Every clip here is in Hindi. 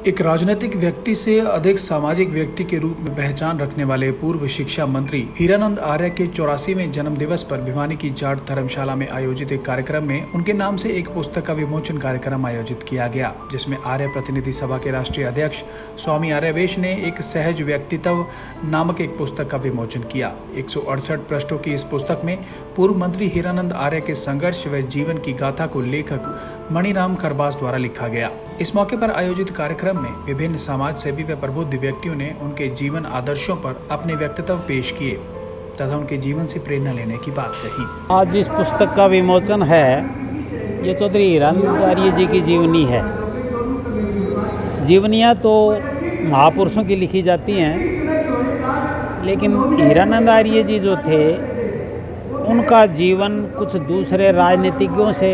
एक राजनीतिक व्यक्ति से अधिक सामाजिक व्यक्ति के रूप में पहचान रखने वाले पूर्व शिक्षा मंत्री हीरानंद आर्य के 84वें जन्म दिवस पर भिवानी की जाट धर्मशाला में आयोजित एक कार्यक्रम में उनके नाम से एक पुस्तक का विमोचन कार्यक्रम आयोजित किया गया, जिसमें आर्य प्रतिनिधि सभा के राष्ट्रीय अध्यक्ष स्वामी आर्यवेश ने एक सहज व्यक्तित्व नामक एक पुस्तक का विमोचन किया। 168 पृष्ठों की इस पुस्तक में पूर्व मंत्री हीरानंद आर्य के संघर्ष व जीवन की गाथा को लेखक मणिराम खरबास द्वारा लिखा गया। इस मौके पर आयोजित कार्यक्रम में विभिन्न समाज सेवी व प्रबुद्ध व्यक्तियों ने उनके जीवन आदर्शों पर अपने व्यक्तित्व पेश किए तथा उनके जीवन से प्रेरणा लेने की बात कही। आज इस पुस्तक का विमोचन है। ये चौधरी हीरानंद आर्य जी की जीवनी है। जीवनियाँ तो महापुरुषों की लिखी जाती हैं, लेकिन हीरानंद आर्य जी जो थे उनका जीवन कुछ दूसरे राजनीतिज्ञों से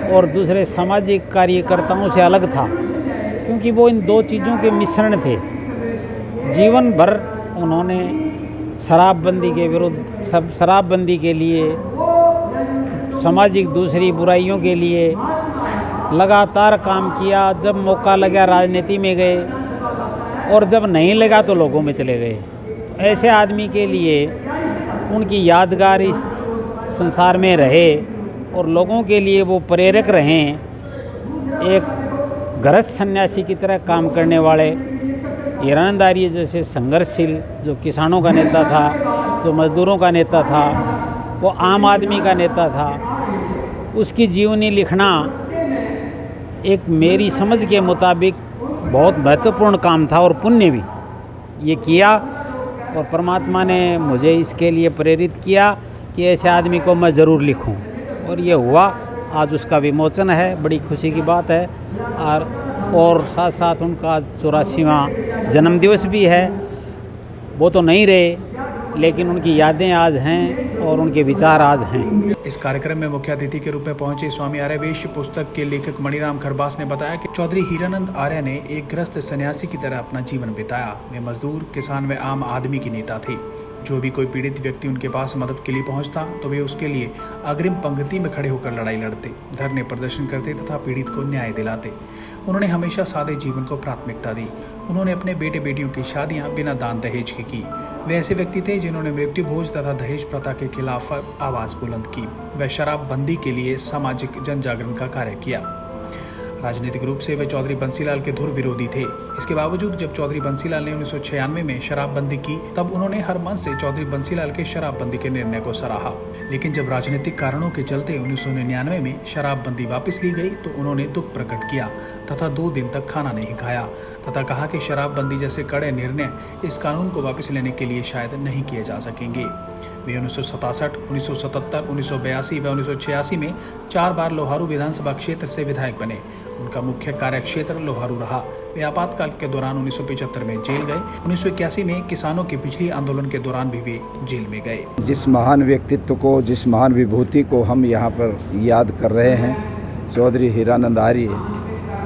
और दूसरे सामाजिक कार्यकर्ताओं से अलग था, क्योंकि वो इन दो चीज़ों के मिश्रण थे। जीवन भर उन्होंने शराबबंदी के विरुद्ध शराबबंदी के लिए, सामाजिक दूसरी बुराइयों के लिए लगातार काम किया। जब मौका लगा राजनीति में गए और जब नहीं लगा तो लोगों में चले गए। तो ऐसे आदमी के लिए उनकी यादगार इस संसार में रहे और लोगों के लिए वो प्रेरक रहें। एक गृहस्थ सन्यासी की तरह काम करने वाले हीरानंद आर्य जैसे संघर्षशील, जो किसानों का नेता था, जो मजदूरों का नेता था, वो आम आदमी का नेता था, उसकी जीवनी लिखना एक मेरी समझ के मुताबिक बहुत महत्वपूर्ण काम था और पुण्य भी ये किया। और परमात्मा ने मुझे इसके लिए प्रेरित किया कि ऐसे आदमी को मैं ज़रूर लिखूं, और ये हुआ। आज उसका विमोचन है, बड़ी खुशी की बात है। और साथ साथ उनका 84वां जन्मदिवस भी है। वो तो नहीं रहे, लेकिन उनकी यादें आज हैं और उनके विचार आज हैं। इस कार्यक्रम में मुख्य अतिथि के रूप में पहुंचे स्वामी आर्यवेश पुस्तक के लेखक मणिराम खरबास ने बताया कि चौधरी हीरानंद आर्य ने एक गृहस्थ सन्यासी की तरह अपना जीवन बिताया। वे मजदूर, किसान व आम आदमी के नेता थे। जो भी कोई पीड़ित व्यक्ति उनके पास मदद के लिए पहुंचता तो वे उसके लिए अग्रिम पंक्ति में खड़े होकर लड़ाई लड़ते, धरने प्रदर्शन करते तथा पीड़ित को न्याय दिलाते। उन्होंने हमेशा सादे जीवन को प्राथमिकता दी। उन्होंने अपने बेटे बेटियों की शादियां बिना दान दहेज के की। वे ऐसे व्यक्ति थे जिन्होंने मृत्यु भोज तथा दहेज प्रथा के खिलाफ आवाज़ बुलंद की। वे शराबबंदी के लिए सामाजिक जन जागरण का कार्य किया। राजनीतिक रूप से वे चौधरी बंसीलाल के धुर विरोधी थे। इसके बावजूद जब चौधरी बंसीलाल ने 1996 में शराबबंदी की, तब उन्होंने हर मन से चौधरी बंसीलाल के शराबबंदी के निर्णय को सराहा। लेकिन जब राजनीतिक कारणों के चलते 1999 में शराबबंदी वापस ली गई तो उन्होंने दुख प्रकट किया तथा 2 दिन तक खाना नहीं खाया तथा कहा कि शराबबंदी जैसे कड़े निर्णय इस कानून को वापस लेने के लिए शायद नहीं किए जा सकेंगे। वे 1967, 1977, 1982 व 1986 में 4 बार लोहारू विधानसभा क्षेत्र से विधायक बने। उनका मुख्य कार्यक्षेत्र लोहारू रहा। वे आपातकाल के दौरान 1975 में जेल गए। 1981 में किसानों के बिजली आंदोलन के दौरान भी वे जेल में गए। जिस महान व्यक्तित्व को, जिस महान विभूति को हम यहाँ पर याद कर रहे हैं, चौधरी हीरानंद आर्य,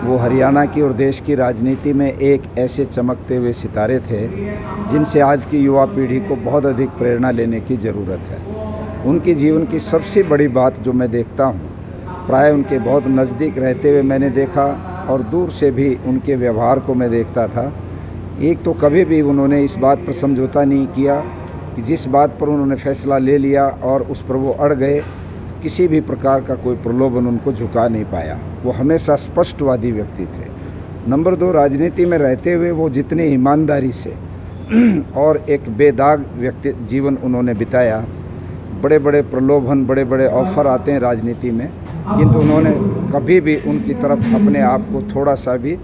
वो हरियाणा की और देश की राजनीति में एक ऐसे चमकते हुए सितारे थे जिनसे आज की युवा पीढ़ी को बहुत अधिक प्रेरणा लेने की ज़रूरत है। उनके जीवन की सबसे बड़ी बात जो मैं देखता हूँ, प्राय उनके बहुत नज़दीक रहते हुए मैंने देखा और दूर से भी उनके व्यवहार को मैं देखता था। एक तो कभी भी उन्होंने इस बात पर समझौता नहीं किया कि जिस बात पर उन्होंने फैसला ले लिया और उस पर वो अड़ गए, किसी भी प्रकार का कोई प्रलोभन उनको झुका नहीं पाया। वो हमेशा स्पष्टवादी व्यक्ति थे। नंबर 2, राजनीति में रहते हुए वो जितनी ईमानदारी से और एक बेदाग व्यक्ति जीवन उन्होंने बिताया। बड़े बड़े प्रलोभन, बड़े बड़े ऑफर आते हैं राजनीति में, किंतु उन्होंने कभी भी उनकी तरफ अपने आप को थोड़ा सा भी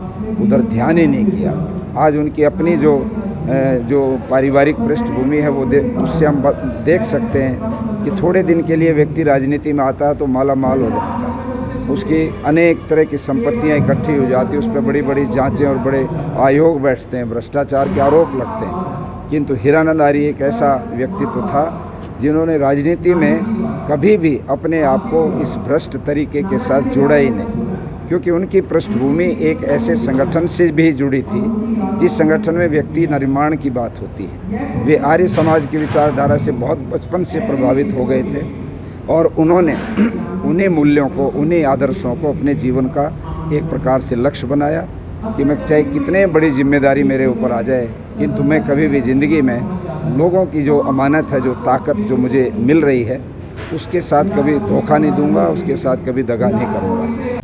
उधर ध्यान ही नहीं किया। आज उनकी अपनी जो पारिवारिक पृष्ठभूमि है वो उससे हम देख सकते हैं कि थोड़े दिन के लिए व्यक्ति राजनीति में आता है तो माला माल हो जाता है। उसकी अनेक तरह की संपत्तियां इकट्ठी हो जाती हैं, उस पर बड़ी बड़ी जांचें और बड़े आयोग बैठते हैं, भ्रष्टाचार के आरोप लगते हैं। किंतु हीरानंद आर्य एक ऐसा व्यक्तित्व था जिन्होंने राजनीति में कभी भी अपने आप को इस भ्रष्ट तरीके के साथ जोड़ा ही नहीं, क्योंकि उनकी पृष्ठभूमि एक ऐसे संगठन से भी जुड़ी थी जिस संगठन में व्यक्ति निर्माण की बात होती है। वे आर्य समाज की विचारधारा से बहुत बचपन से प्रभावित हो गए थे और उन्होंने उन्हीं मूल्यों को, उन्हीं आदर्शों को अपने जीवन का एक प्रकार से लक्ष्य बनाया कि मैं चाहे कितने बड़ी जिम्मेदारी मेरे ऊपर आ जाए, किंतु मैं कभी भी ज़िंदगी में लोगों की जो अमानत है, जो ताकत जो मुझे मिल रही है, उसके साथ कभी धोखा नहीं दूंगा, उसके साथ कभी दगा नहीं करूंगा।